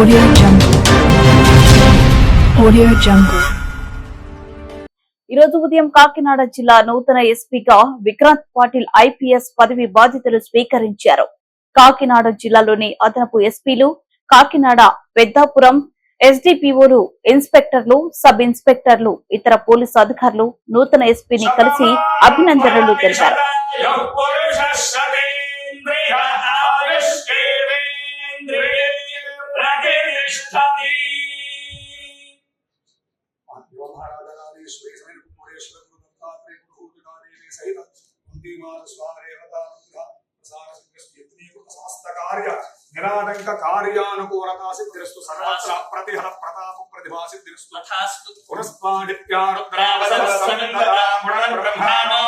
Audio Jungle. Audio Jungle. ఈరోజు ఉదయం కాకినాడ జిల్లా నూతన ఎస్పీగా విక్రాంత్ పాటిల్ ఐపీఎస్ పదవి బాధ్యతలు స్వీకరించారు. కాకినాడ జిల్లాలోని అదనపు ఎస్పీలు, కాకినాడ, పెద్దాపురం ఎస్డిపిఓలు, ఇన్స్పెక్టర్లు, సబ్ ఇన్స్పెక్టర్లు, ఇతర పోలీసు అధికారులు నూతన ఎస్పీని కలిసి అభినందనలు తెలిపారు. నిరాటంక కార్యానుకూలతా సిద్ధిరస్తు సర్వత్ర ప్రతిహర ప్రతాప ప్రతిభా సిద్ధిరస్తు పురస్పాదిత్యారుద్రావసరస్సందతా